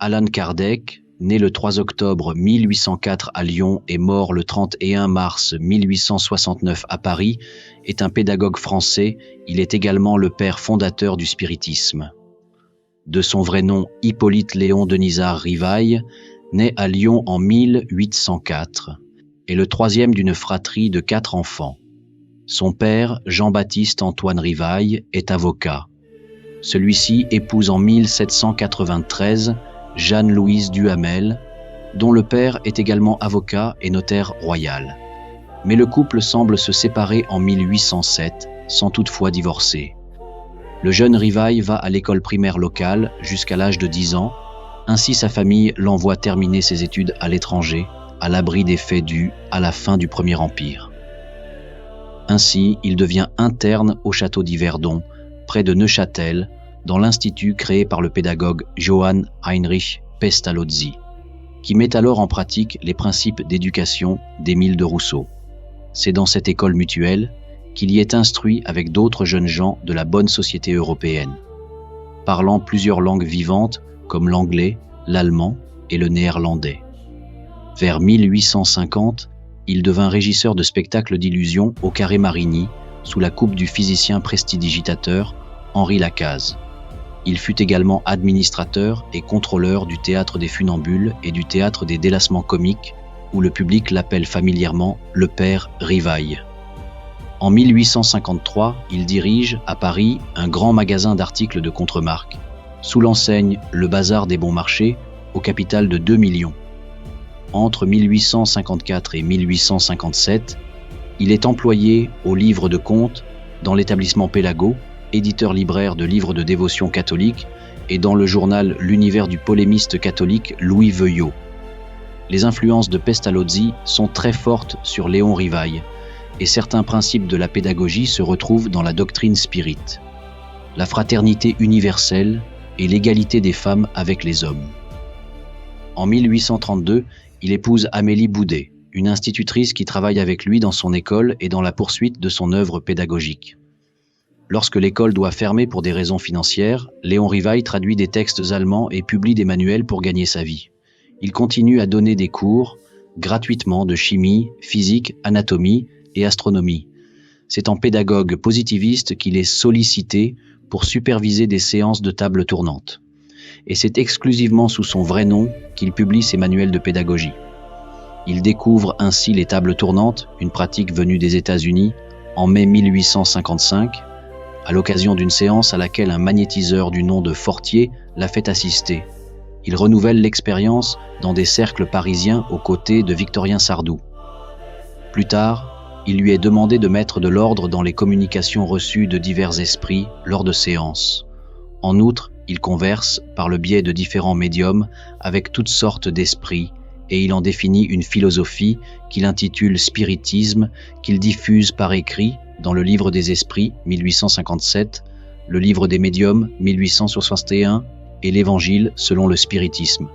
Allan Kardec, né le 3 octobre 1804 à Lyon et mort le 31 mars 1869 à Paris, est un pédagogue français. Il est également le père fondateur du spiritisme. De son vrai nom Hippolyte Léon Denisard Rivail, né à Lyon en 1804, est le troisième d'une fratrie de 4 enfants. Son père, Jean-Baptiste Antoine Rivail, est avocat. Celui-ci épouse en 1793 Jeanne-Louise Duhamel, dont le père est également avocat et notaire royal. Mais le couple semble se séparer en 1807, sans toutefois divorcer. Le jeune Rivail va à l'école primaire locale jusqu'à l'âge de 10 ans, ainsi sa famille l'envoie terminer ses études à l'étranger, à l'abri des faits dus à la fin du Premier Empire. Ainsi, il devient interne au château d'Yverdon, près de Neuchâtel, dans l'institut créé par le pédagogue Johann Heinrich Pestalozzi, qui met alors en pratique les principes d'éducation d'Émile de Rousseau. C'est dans cette école mutuelle qu'il y est instruit avec d'autres jeunes gens de la bonne société européenne, parlant plusieurs langues vivantes comme l'anglais, l'allemand et le néerlandais. Vers 1850, il devint régisseur de spectacles d'illusions au Carré Marigny, sous la coupe du physicien prestidigitateur Henri Lacaze. Il fut également administrateur et contrôleur du théâtre des Funambules et du théâtre des Délassements comiques, où le public l'appelle familièrement le père Rivail. En 1853, il dirige, à Paris, un grand magasin d'articles de contremarque, sous l'enseigne Le Bazar des Bons Marchés, au capital de 2 millions. Entre 1854 et 1857, il est employé au livre de comptes dans l'établissement Pélago, éditeur libraire de livres de dévotion catholique, et dans le journal L'Univers du polémiste catholique Louis Veuillot. Les influences de Pestalozzi sont très fortes sur Léon Rivail, et certains principes de la pédagogie se retrouvent dans la doctrine spirite. La fraternité universelle et l'égalité des femmes avec les hommes. En 1832, il épouse Amélie Boudet, une institutrice qui travaille avec lui dans son école et dans la poursuite de son œuvre pédagogique. Lorsque l'école doit fermer pour des raisons financières, Léon Rivail traduit des textes allemands et publie des manuels pour gagner sa vie. Il continue à donner des cours gratuitement de chimie, physique, anatomie et astronomie. C'est en pédagogue positiviste qu'il est sollicité pour superviser des séances de table tournante. Et c'est exclusivement sous son vrai nom qu'il publie ses manuels de pédagogie. Il découvre ainsi les tables tournantes, une pratique venue des États-Unis, en mai 1855, à l'occasion d'une séance à laquelle un magnétiseur du nom de Fortier l'a fait assister. Il renouvelle l'expérience dans des cercles parisiens aux côtés de Victorien Sardou. Plus tard, il lui est demandé de mettre de l'ordre dans les communications reçues de divers esprits lors de séances. En outre, il converse, par le biais de différents médiums, avec toutes sortes d'esprits, et il en définit une philosophie qu'il intitule spiritisme, qu'il diffuse par écrit dans le Livre des Esprits, 1857, le Livre des Médiums, 1861, et l'Évangile selon le spiritisme.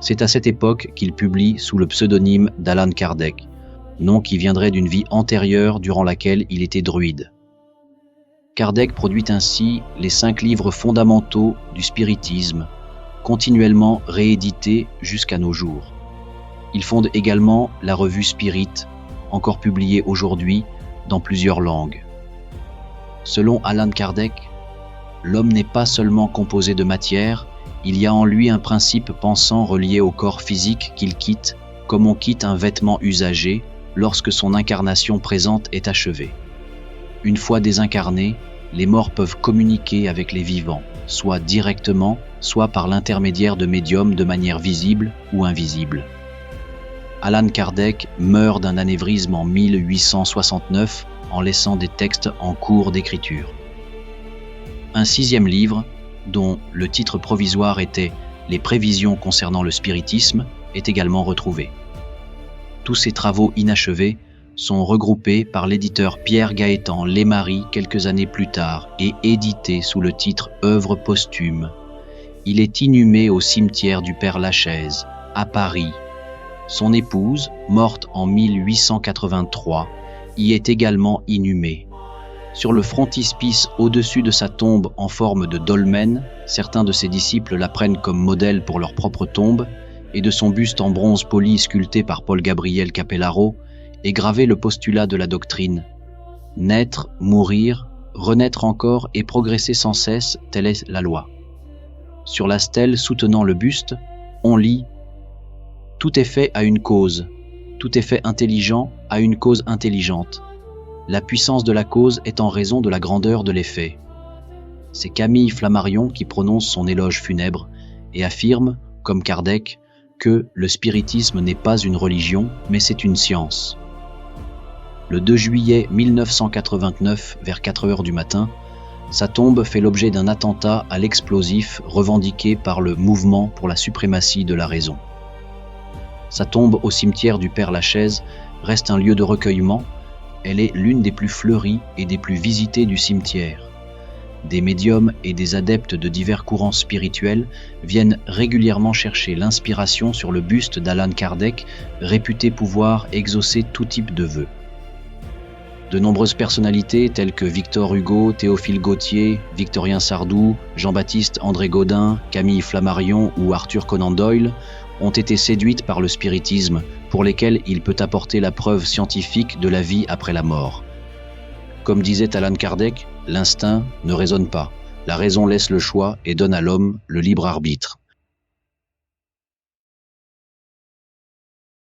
C'est à cette époque qu'il publie sous le pseudonyme d'Allan Kardec, nom qui viendrait d'une vie antérieure durant laquelle il était druide. Kardec produit ainsi les 5 livres fondamentaux du spiritisme, continuellement réédités jusqu'à nos jours. Il fonde également la revue Spirit, encore publiée aujourd'hui dans plusieurs langues. Selon Allan Kardec, l'homme n'est pas seulement composé de matière, il y a en lui un principe pensant relié au corps physique qu'il quitte, comme on quitte un vêtement usagé lorsque son incarnation présente est achevée. Une fois désincarnés, les morts peuvent communiquer avec les vivants, soit directement, soit par l'intermédiaire de médiums de manière visible ou invisible. Allan Kardec meurt d'un anévrisme en 1869 en laissant des textes en cours d'écriture. Un 6e livre, dont le titre provisoire était « Les prévisions concernant le spiritisme », est également retrouvé. Tous ces travaux inachevés sont regroupés par l'éditeur Pierre-Gaëtan Lesmarie quelques années plus tard et édités sous le titre « Œuvre posthume ». Il est inhumé au cimetière du Père-Lachaise, à Paris. Son épouse, morte en 1883, y est également inhumée. Sur le frontispice au-dessus de sa tombe en forme de dolmen, certains de ses disciples la prennent comme modèle pour leur propre tombe, et de son buste en bronze poli sculpté par Paul Gabriel Capellaro est gravé le postulat de la doctrine: naître, mourir, renaître encore et progresser sans cesse, telle est la loi. Sur la stèle soutenant le buste, on lit: tout est fait à une cause, tout est fait intelligent à une cause intelligente. La puissance de la cause est en raison de la grandeur de l'effet. C'est Camille Flammarion qui prononce son éloge funèbre et affirme, comme Kardec, que le spiritisme n'est pas une religion, mais c'est une science. Le 2 juillet 1989, vers 4 heures du matin, sa tombe fait l'objet d'un attentat à l'explosif revendiqué par le Mouvement pour la suprématie de la raison. Sa tombe au cimetière du Père-Lachaise reste un lieu de recueillement. Elle est l'une des plus fleuries et des plus visitées du cimetière. Des médiums et des adeptes de divers courants spirituels viennent régulièrement chercher l'inspiration sur le buste d'Allan Kardec, réputé pouvoir exaucer tout type de vœux. De nombreuses personnalités telles que Victor Hugo, Théophile Gautier, Victorien Sardou, Jean-Baptiste André Gaudin, Camille Flammarion ou Arthur Conan Doyle ont été séduites par le spiritisme, pour lesquelles il peut apporter la preuve scientifique de la vie après la mort. Comme disait Allan Kardec, l'instinct ne raisonne pas, la raison laisse le choix et donne à l'homme le libre arbitre.